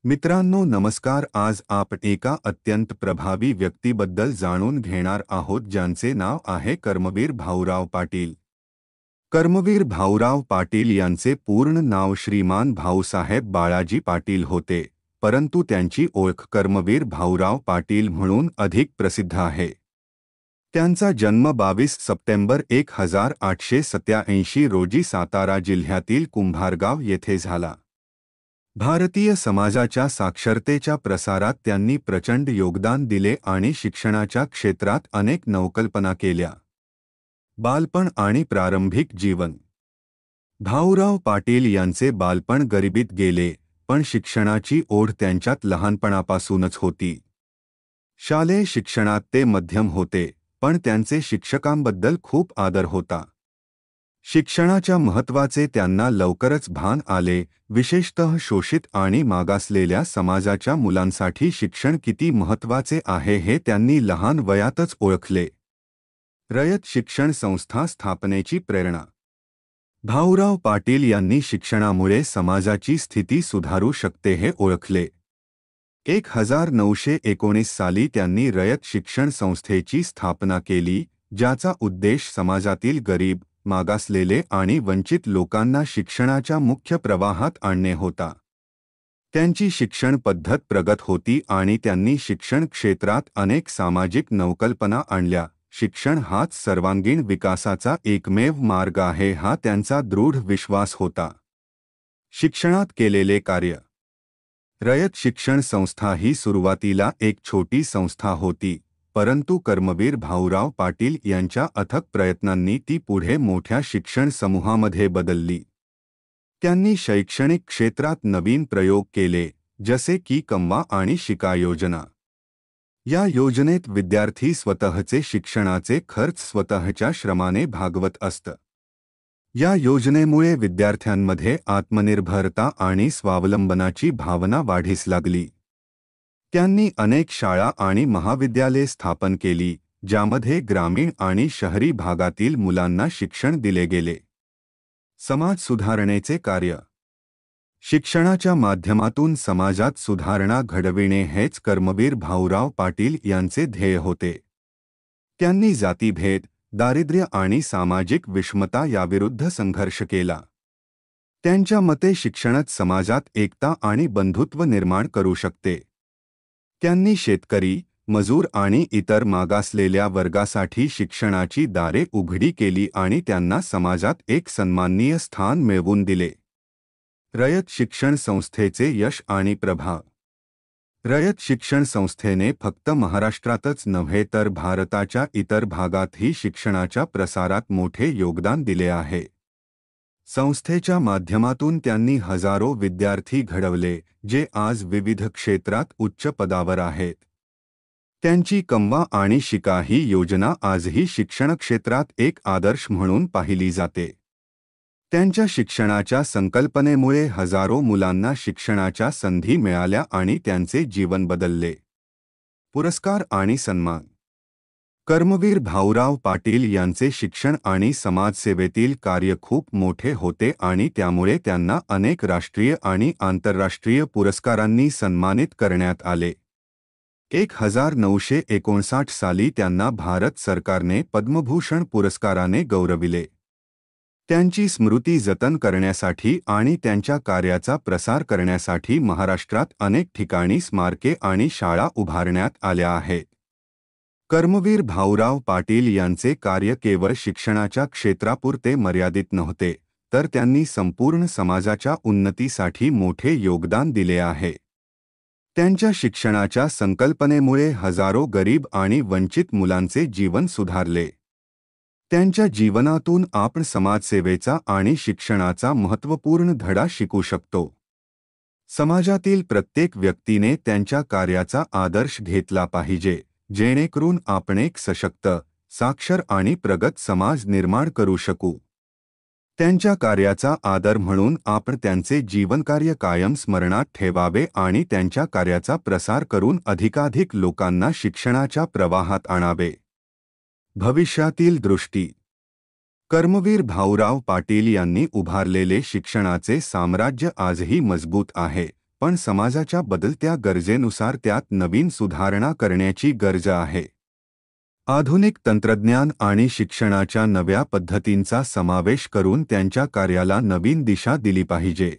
मित्रांनो नमस्कार। आज आपण एका अत्यंत प्रभावी व्यक्तीबद्दल जाणून घेणार आहोत ज्यांचे नाव आहे कर्मवीर भाऊराव पाटील। कर्मवीर भाऊराव पाटील यांचे पूर्ण नाव श्रीमान भाऊसाहेब बाळाजी पाटील होते, परंतु त्यांची ओळख कर्मवीर भाऊराव पाटील म्हणून अधिक प्रसिद्ध आहे। त्यांचा जन्म 22 सप्टेंबर 1887 रोजी सातारा जिल्ह्यातील कुंभारगाव येथे झाला। भारतीय समाजाच्या साक्षरतेच्या प्रसारात त्यांनी प्रचंड योगदान दिले आणि शिक्षणाच्या क्षेत्रात अनेक नवकल्पना केल्या। बालपण आणि प्रारंभिक जीवन। भाऊराव पाटील यांचे बालपण गरिबीत गेले, पण शिक्षणाची ओढ त्यांच्यात लहानपणापासूनच होती। शालेय शिक्षणात ते मध्यम होते, पण त्यांचे शिक्षकांबद्दल खूप आदर होता। शिक्षणाच्या महत्त्वाचे त्यांना लवकरच भान आले, विशेषतः शोषित आणि मागासलेल्या समाजाच्या मुलांसाठी शिक्षण किती महत्त्वाचे आहे हे त्यांनी लहान वयातच ओळखले। रयत शिक्षण संस्था स्थापनेची प्रेरणा। भाऊराव पाटील यांनी शिक्षणामुळे समाजाची स्थिती सुधारू शकते हे ओळखले। 1919 साली त्यांनी रयत शिक्षण संस्थेची स्थापना केली, ज्याचा उद्देश समाजातील गरीब, मागासलेले आणि वंचित लोकांना शिक्षणाच्या मुख्य प्रवाहात आणणे होता। त्यांची शिक्षण पद्धत प्रगत होती आणि त्यांनी शिक्षण क्षेत्रात अनेक सामाजिक नवकल्पना आणल्या। शिक्षण हाच सर्वांगीण विकासाचा एकमेव मार्ग आहे हा त्यांचा दृढ विश्वास होता। शिक्षणात केलेले कार्य। रयत शिक्षण संस्था ही सुरुवातीला एक छोटी संस्था होती, परंतु कर्मवीर भाऊराव पाटील यांच्या अथक प्रयत्नांनी ती पुढे मोठ्या शिक्षण समूहामध्ये बदलली। त्यांनी शैक्षणिक क्षेत्रात नवीन प्रयोग केले, जसे की कमवा आणि शिका योजना। या योजनेत विद्यार्थी स्वतःचे शिक्षणाचे खर्च स्वतःच्या श्रमाने भागवत असत। या योजनेमुळे विद्यार्थ्यांमध्ये आत्मनिर्भरता आणि स्वावलंबनाची भावना वाढीस लागली। त्यांनी अनेक शाळा आणि महाविद्यालये स्थापन केली, ज्यामध्ये ग्रामीण आणि शहरी भागातील मुलांना शिक्षण दिले गेले। समाज सुधारणेचे कार्य। शिक्षणाच्या माध्यमातून समाजात सुधारणा घडविणे हेच कर्मवीर भाऊराव पाटील यांचे ध्येय होते। त्यांनी जातीभेद, दारिद्र्य आणि सामाजिक विषमता याविरुद्ध संघर्ष केला। त्यांच्या मते शिक्षणच समाजात एकता आणि बंधुत्व निर्माण करू शकते। त्यांनी शेतकरी, मजूर आणि इतर मागासलेल्या वर्गासाठी शिक्षणाची दारे उघडी केली आणि त्यांना समाजात एक सन्माननीय स्थान मिळवून दिले। रयत शिक्षण संस्थेचे यश आणि प्रभाव। रयत शिक्षण संस्थेने फक्त महाराष्ट्रातच नव्हे तर भारताच्या इतर भागातही शिक्षणाच्या प्रसारात मोठे योगदान दिले आहे। संस्थेच्या माध्यमातून त्यांनी हजारो विद्यार्थी घडवले, जे आज विविध क्षेत्रात उच्च पदावर आहेत। त्यांची कमवा आणि शिका ही योजना आजही शिक्षण क्षेत्रात एक आदर्श म्हणून पाहिली जाते। त्यांच्या शिक्षणाच्या संकल्पनेमुळे हजारो मुलांना शिक्षणाच्या संधी मिळाल्या आणि त्यांचे जीवन बदलले। पुरस्कार आणि सन्मान। कर्मवीर भाऊराव पाटील यांचे शिक्षण आणि समाजसेवेतील कार्य खूप मोठे होते आणि त्यामुळे त्यांना अनेक राष्ट्रीय आणि आंतरराष्ट्रीय पुरस्कारांनी सन्मानित करण्यात आले। 1959 साली त्यांना भारत सरकारने पद्मभूषण पुरस्काराने गौरविले। त्यांची स्मृती जतन करण्यासाठी आणि त्यांच्या कार्याचा प्रसार करण्यासाठी महाराष्ट्रात अनेक ठिकाणी स्मारके आणि शाळा उभारण्यात आल्या आहेत। कर्मवीर भाऊराव पाटील यांचे कार्य केवळ शिक्षणाच्या क्षेत्रापुरते मर्यादित नव्हते, तर त्यांनी संपूर्ण समाजाच्या उन्नतीसाठी मोठे योगदान दिले आहे। त्यांच्या शिक्षणाच्या संकल्पनेमुळे हजारो गरीब आणि वंचित मुलांचे जीवन सुधारले। त्यांच्या जीवनातून आपण समाजसेवेचा आणि शिक्षणाचा महत्त्वपूर्ण धडा शिकू शकतो। समाजातील प्रत्येक व्यक्तीने त्यांच्या कार्याचा आदर्श घेतला पाहिजे, जेणेकरून आपण एक सशक्त, साक्षर आणि प्रगत समाज निर्माण करू शकू। त्यांच्या कार्याचा आदर म्हणून आपण त्यांचे जीवनकार्य कायम स्मरणात ठेवावे आणि त्यांच्या कार्याचा प्रसार करून अधिकाधिक लोकांना शिक्षणाच्या प्रवाहात आणावे। भविष्यातील दृष्टी। कर्मवीर भाऊराव पाटील यांनी उभारलेले शिक्षणाचे साम्राज्य आजही मजबूत आहे, पण समाजाच्या बदलत्या गरजेनुसार त्यात नवीन सुधारणा करण्याची गरज आहे. आधुनिक तंत्रज्ञान आणि शिक्षणाच्या नव्या पद्धतींचा समावेश करून त्यांच्या कार्याला नवीन दिशा दिली पाहिजे.